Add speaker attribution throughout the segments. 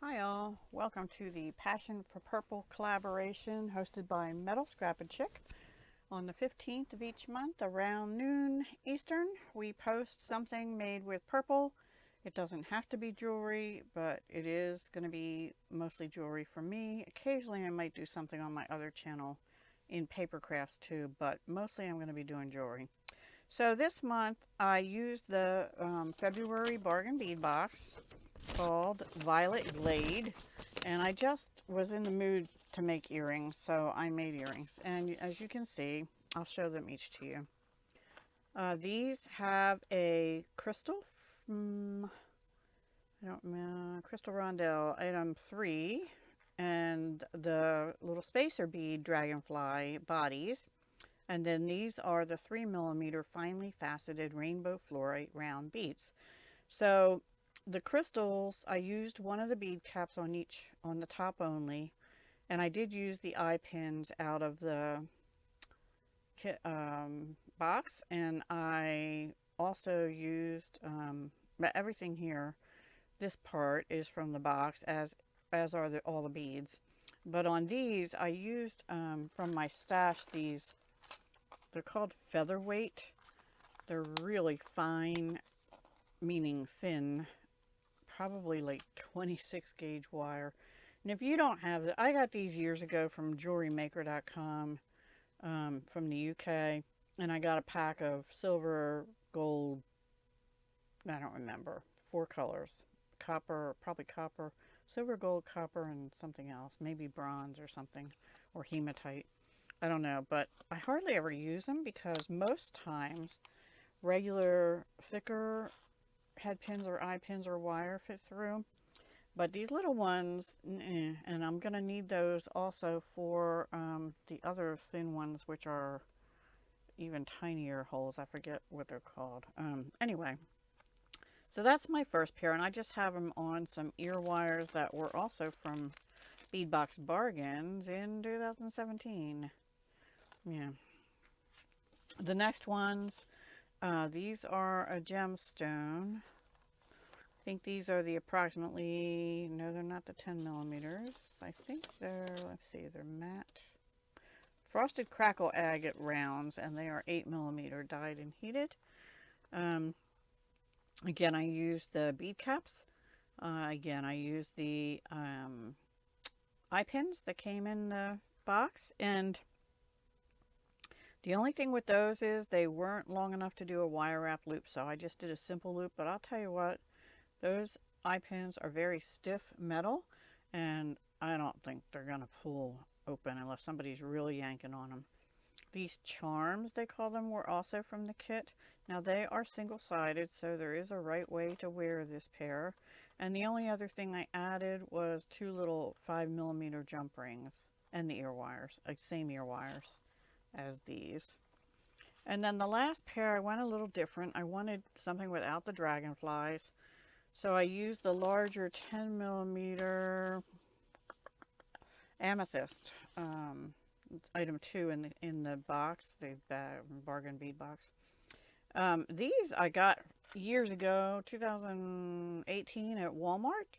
Speaker 1: Hi all, welcome to the Passion for Purple collaboration hosted by Metal Scrap and Chick. On the 15th of each month around noon Eastern, we post something made with purple. It doesn't have to be jewelry, but it is going to be mostly jewelry for me. Occasionally I might do something on my other channel in paper crafts too, but mostly I'm going to be doing jewelry. So this month I used the February bargain bead box called Violet Glade, and I just was in the mood to make earrings, so I made earrings. And as you can see, I'll show them each to you. These have a crystal, I don't know, crystal rondelle item 3, and the little spacer bead dragonfly bodies. And then these are the 3mm finely faceted rainbow fluorite round beads. So the crystals, I used one of the bead caps on the top only, and I did use the eye pins out of the box, and I also used, but everything here, this part is from the box, as are all the beads. But on these, I used from my stash these, they're called featherweight. They're really fine, meaning thin, probably like 26 gauge wire. And if you don't have it, I got these years ago from jewelrymaker.com from the UK, and I got a pack of silver, gold, I don't remember, 4 colors, copper, probably copper, silver, gold, copper, and something else, maybe bronze or something, or hematite. I don't know, but I hardly ever use them because most times regular thicker head pins or eye pins or wire fit through. But these little ones, and I'm going to need those also for the other thin ones, which are even tinier holes. I forget what they're called. Anyway, so that's my first pair, and I just have them on some ear wires that were also from Beadbox Bargains in 2017. Yeah. The next ones, these are a gemstone. I think these are the approximately, no, they're not the 10mm. I think they're, let's see, they're matte. Frosted Crackle Agate rounds, and they are 8mm dyed and heated. Um, again, I used the bead caps. Again, I used the eye pins that came in the box, and the only thing with those is they weren't long enough to do a wire wrap loop, so I just did a simple loop. But I'll tell you what, those eye pins are very stiff metal, and I don't think they're going to pull open unless somebody's really yanking on them. These charms, they call them, were also from the kit. Now they are single-sided, so there is a right way to wear this pair. And the only other thing I added was 2 little 5mm jump rings and the ear wires, like same ear wires as these. And then the last pair, I went a little different. I wanted something without the dragonflies. So I used the larger 10mm amethyst, item 2 in the box, the bargain bead box. These I got years ago, 2018 at Walmart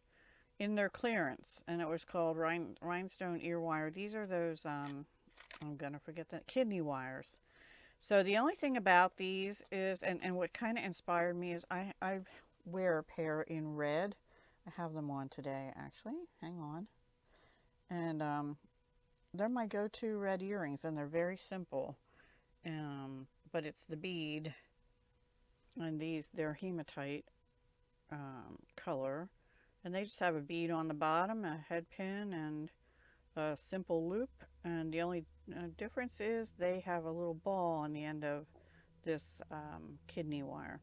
Speaker 1: in their clearance, and it was called rhinestone ear wire. These are those, I'm gonna forget that, kidney wires. So the only thing about these is, and what kind of inspired me is I wear a pair in red. I have them on today, actually. Hang on. And they're my go-to red earrings, and they're very simple. But it's the bead, and they're hematite color. And they just have a bead on the bottom, a head pin, and a simple loop. And the only difference is they have a little ball on the end of this kidney wire.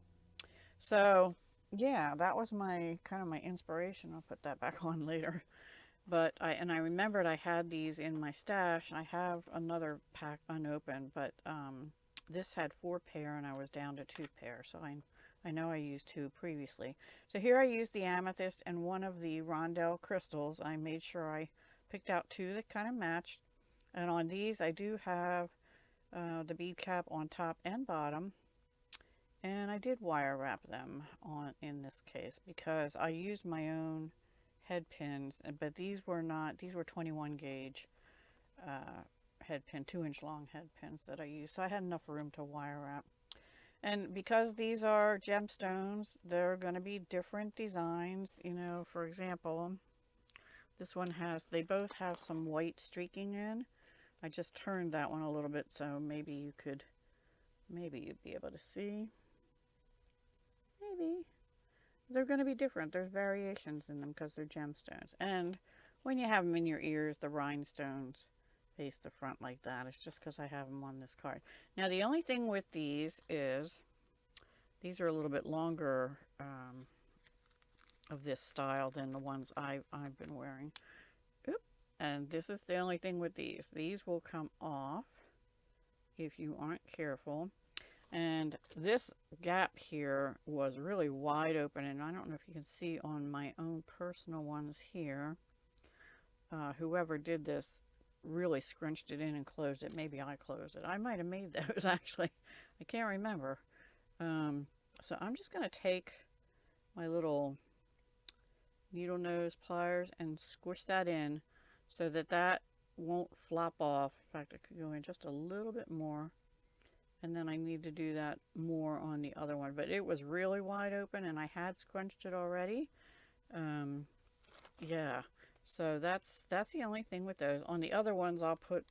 Speaker 1: So yeah, that was my kind of my inspiration. I'll put that back on later. But I remembered I had these in my stash. I have another pack unopened, but this had 4 pair and I was down to 2 pair. So I know I used 2 previously. So here I used the amethyst and one of the rondelle crystals. I made sure I picked out 2 that kind of matched. And on these I do have the bead cap on top and bottom. And I did wire wrap them on in this case because I used my own head pins, but these were not, these were 21 gauge head pin, 2-inch long head pins that I used. So I had enough room to wire wrap. And because these are gemstones, they're going to be different designs. You know, for example, this one has, they both have some white streaking in. I just turned that one a little bit so maybe you could, maybe you'd be able to see. Maybe. They're going to be different. There's variations in them because they're gemstones. And when you have them in your ears, the rhinestones face the front like that. It's just because I have them on this card. Now, the only thing with these is these are a little bit longer of this style than the ones I've been wearing. Oop. And this is the only thing with these. These will come off if you aren't careful. And this gap here was really wide open, and I don't know if you can see on my own personal ones here. Whoever did this really scrunched it in and closed it. Maybe I closed it. I might have made those actually. I can't remember. So I'm just going to take my little needle nose pliers and squish that in so that that won't flop off. In fact, it could go in just a little bit more. And then I need to do that more on the other one. But it was really wide open and I had scrunched it already. Yeah, so that's the only thing with those. On the other ones, I'll put,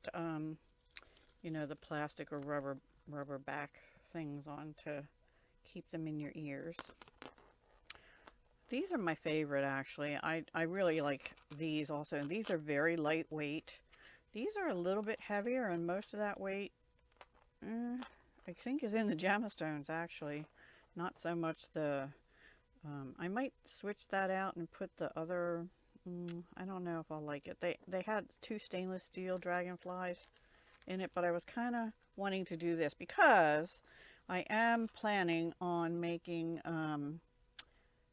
Speaker 1: you know, the plastic or rubber back things on to keep them in your ears. These are my favorite, actually. I really like these also. And these are very lightweight. These are a little bit heavier, and most of that weight, I think, is in the gemstones, actually. Not so much the... I might switch that out and put the other... I don't know if I'll like it. They had 2 stainless steel dragonflies in it, but I was kind of wanting to do this because I am planning on making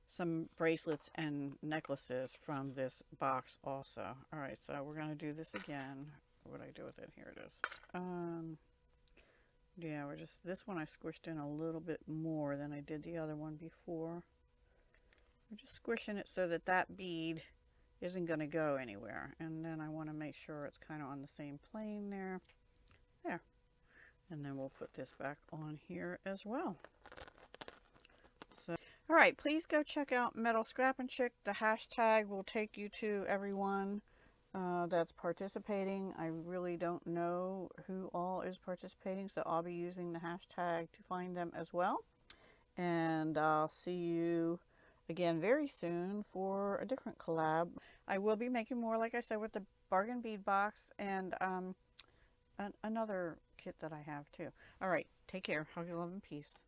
Speaker 1: some bracelets and necklaces from this box also. Alright, so we're going to do this again. What do I do with it? Here it is. Yeah, we're just, this one I squished in a little bit more than I did the other one before. We're just squishing it so that that bead isn't going to go anywhere. And then I want to make sure it's kind of on the same plane there. There. And then we'll put this back on here as well. So, all right, please go check out Metal Scrappin' Chick. The hashtag will take you to everyone that's participating. I really don't know who all is participating, so I'll be using the hashtag to find them as well. And I'll see you again very soon for a different collab. I will be making more, like I said, with the bargain bead box and another kit that I have too. All right, take care. Hug, love, and peace.